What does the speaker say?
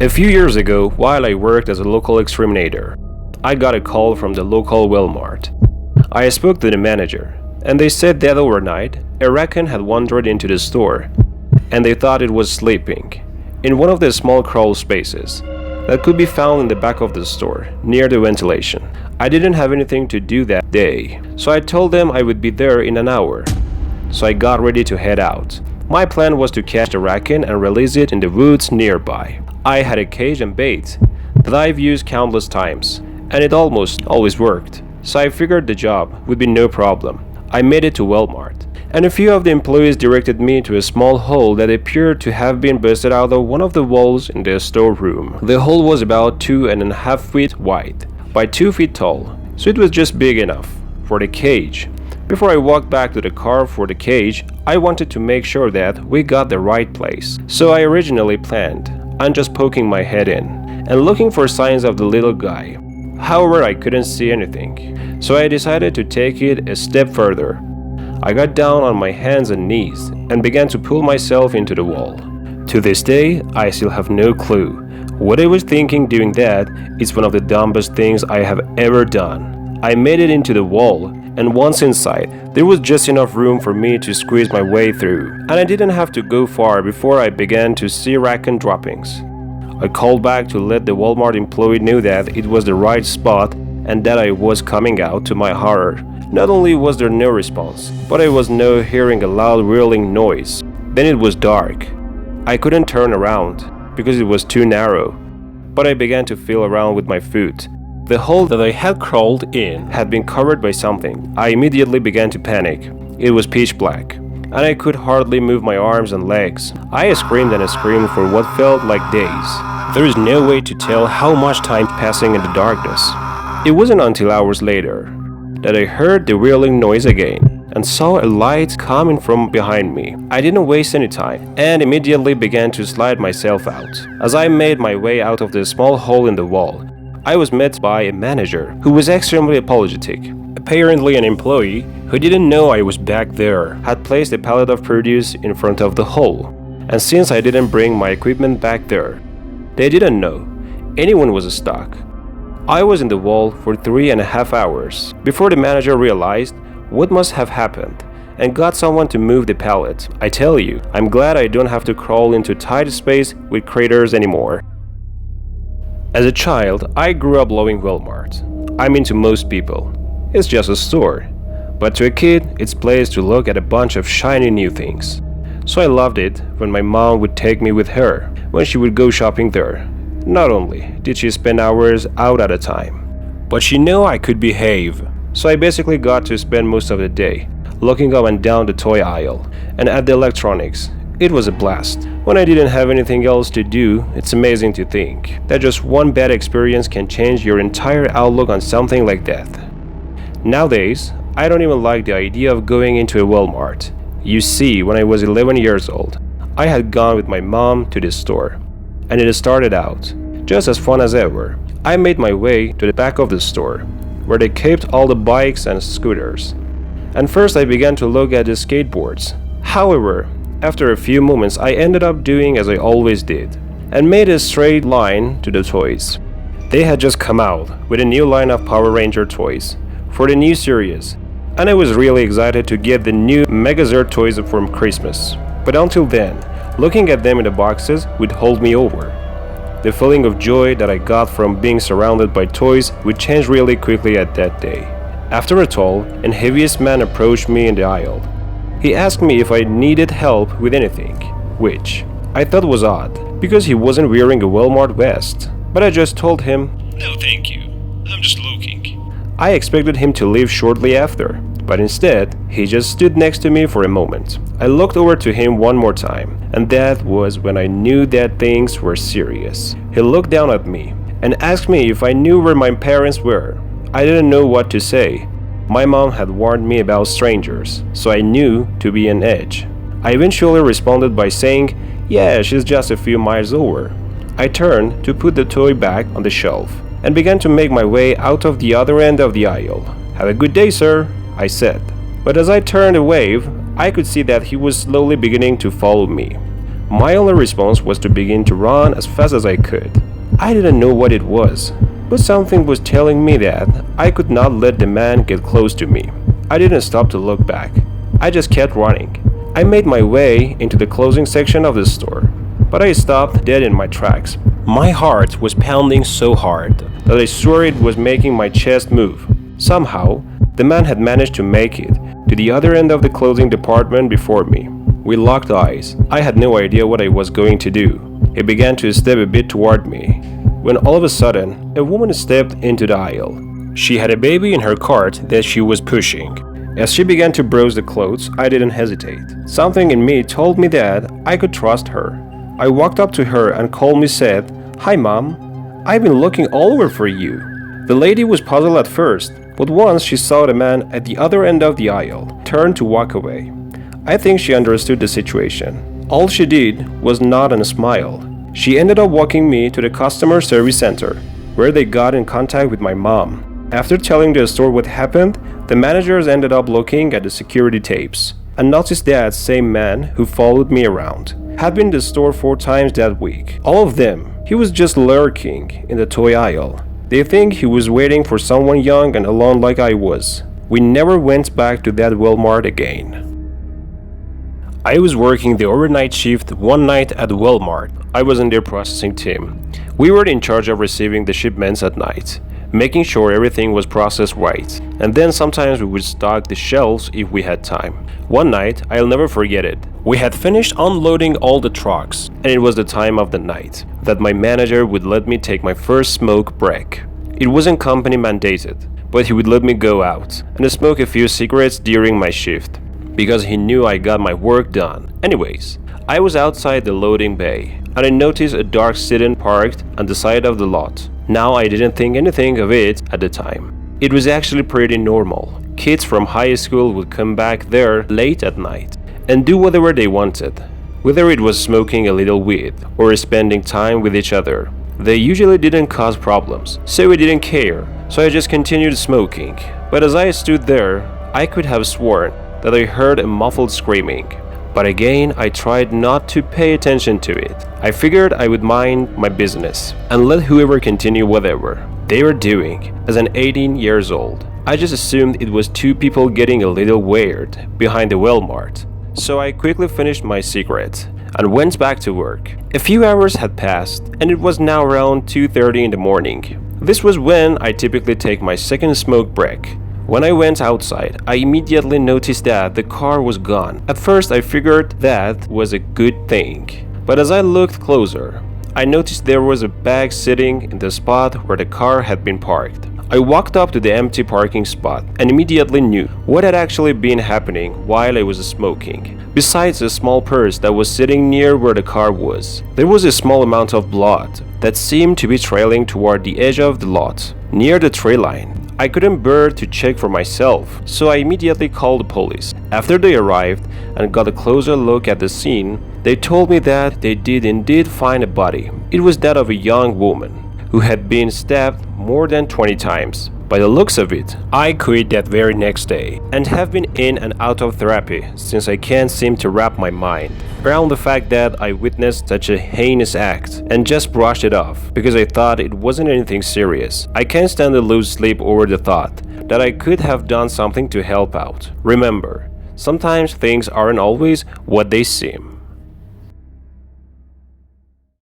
A few years ago, while I worked as a local exterminator, I got a call from the local Walmart. I spoke to the manager, and they said that overnight, a raccoon had wandered into the store, and they thought it was sleeping in one of the small crawl spaces that could be found in the back of the store, near the ventilation. I didn't have anything to do that day, so I told them I would be there in an hour. So I got ready to head out. My plan was to catch the raccoon and release it in the woods nearby. I had a cage and bait that I've used countless times, and it almost always worked, so I figured the job would be no problem. I made it to Walmart, and a few of the employees directed me to a small hole that appeared to have been busted out of one of the walls in the storeroom. The hole was about 2.5 feet wide by 2 feet tall, so it was just big enough for the cage. Before I walked back to the car for the cage, I wanted to make sure that we got the right place. So I originally planned on just poking my head in and looking for signs of the little guy. However, I couldn't see anything, so I decided to take it a step further. I got down on my hands and knees and began to pull myself into the wall. To this day, I still have no clue what I was thinking doing that. Is one of the dumbest things I have ever done. I made it into the wall, and once inside, there was just enough room for me to squeeze my way through, and I didn't have to go far before I began to see raccoon droppings. I called back to let the Walmart employee know that it was the right spot and that I was coming out. To my horror, not only was there no response, but I was now hearing a loud whirling noise. Then it was dark. I couldn't turn around because it was too narrow, but I began to feel around with my foot. The hole that I had crawled in had been covered by something. I immediately began to panic. It was pitch black, and I could hardly move my arms and legs. I screamed and screamed for what felt like days. There is no way to tell how much time passing in the darkness. It wasn't until hours later that I heard the whirling noise again and saw a light coming from behind me. I didn't waste any time and immediately began to slide myself out. As I made my way out of the small hole in the wall, I was met by a manager who was extremely apologetic. Apparently, an employee who didn't know I was back there had placed a pallet of produce in front of the hole, and since I didn't bring my equipment back there, they didn't know anyone was stuck. I was in the wall for 3.5 hours before the manager realized what must have happened and got someone to move the pallet. I tell you, I'm glad I don't have to crawl into tight space with craters anymore. As a child, I grew up loving Walmart. I mean, to most people, it's just a store. But to a kid, it's a place to look at a bunch of shiny new things. So I loved it when my mom would take me with her when she would go shopping there. Not only did she spend hours out at a time, but she knew I could behave. So I basically got to spend most of the day looking up and down the toy aisle and at the electronics. It was a blast. When I didn't have anything else to do, it's amazing to think that just one bad experience can change your entire outlook on something like that. Nowadays, I don't even like the idea of going into a Walmart. You see, when I was 11 years old, I had gone with my mom to this store, and it started out just as fun as ever. I made my way to the back of the store, where they kept all the bikes and scooters. And first I began to look at the skateboards. However, after a few moments, I ended up doing as I always did, and made a straight line to the toys. They had just come out with a new line of Power Ranger toys for the new series, and I was really excited to get the new Megazord toys for Christmas. But until then, looking at them in the boxes would hold me over. The feeling of joy that I got from being surrounded by toys would change really quickly at that day. After a tall and heaviest man approached me in the aisle. He asked me if I needed help with anything, which I thought was odd because he wasn't wearing a Walmart vest. But I just told him, "No, thank you. I'm just looking." I expected him to leave shortly after, but instead, he just stood next to me for a moment. I looked over to him one more time, and that was when I knew that things were serious. He looked down at me and asked me if I knew where my parents were. I didn't know what to say. My mom had warned me about strangers, so I knew to be on edge. I eventually responded by saying, "Yeah, she's just a few miles over." I turned to put the toy back on the shelf and began to make my way out of the other end of the aisle. "Have a good day, sir," I said. But as I turned away, I could see that he was slowly beginning to follow me. My only response was to begin to run as fast as I could. I didn't know what it was, but something was telling me that I could not let the man get close to me. I didn't stop to look back. I just kept running. I made my way into the clothing section of the store, but I stopped dead in my tracks. My heart was pounding so hard that I swore it was making my chest move. Somehow, the man had managed to make it to the other end of the clothing department before me. We locked eyes. I had no idea what I was going to do. He began to step a bit toward me, when all of a sudden, a woman stepped into the aisle. She had a baby in her cart that she was pushing. As she began to browse the clothes, I didn't hesitate. Something in me told me that I could trust her. I walked up to her and calmly said, "Hi, Mom. I've been looking all over for you." The lady was puzzled at first, but once she saw the man at the other end of the aisle, turned to walk away. I think she understood the situation. All she did was nod and smile. She ended up walking me to the customer service center, where they got in contact with my mom. After telling the store what happened, the managers ended up looking at the security tapes and noticed that same man who followed me around had been in the store 4 times that week. All of them, he was just lurking in the toy aisle. They think he was waiting for someone young and alone like I was. We never went back to that Walmart again. I was working the overnight shift one night at Walmart. I was in their processing team. We were in charge of receiving the shipments at night, making sure everything was processed right, and then sometimes we would stock the shelves if we had time. One night, I'll never forget it. We had finished unloading all the trucks, and it was the time of the night that my manager would let me take my first smoke break. It wasn't company mandated, but he would let me go out and smoke a few cigarettes during my shift, because he knew I got my work done. Anyways, I was outside the loading bay, and I noticed a dark sedan parked on the side of the lot. Now I didn't think anything of it at the time. It was actually pretty normal. Kids from high school would come back there late at night and do whatever they wanted, whether it was smoking a little weed or spending time with each other. They usually didn't cause problems, so we didn't care, so I just continued smoking. But as I stood there, I could have sworn that I heard a muffled screaming. But again, I tried not to pay attention to it. I figured I would mind my business and let whoever continue whatever they were doing. As an 18 years old, I just assumed it was 2 people getting a little weird behind the Walmart. So I quickly finished my cigarette and went back to work. A few hours had passed and it was now around 2:30 in the morning. This was when I typically take my second smoke break. When I went outside, I immediately noticed that the car was gone. At first, I figured that was a good thing. But as I looked closer, I noticed there was a bag sitting in the spot where the car had been parked. I walked up to the empty parking spot and immediately knew what had actually been happening while I was smoking. Besides a small purse that was sitting near where the car was, there was a small amount of blood that seemed to be trailing toward the edge of the lot, near the tree line. I couldn't bear to check for myself, so I immediately called the police. After they arrived and got a closer look at the scene, they told me that they did indeed find a body. It was that of a young woman who had been stabbed more than 20 times. By the looks of it, I quit that very next day and have been in and out of therapy since I can't seem to wrap my mind around the fact that I witnessed such a heinous act and just brushed it off because I thought it wasn't anything serious. I can't stand to lose sleep over the thought that I could have done something to help out. Remember, sometimes things aren't always what they seem.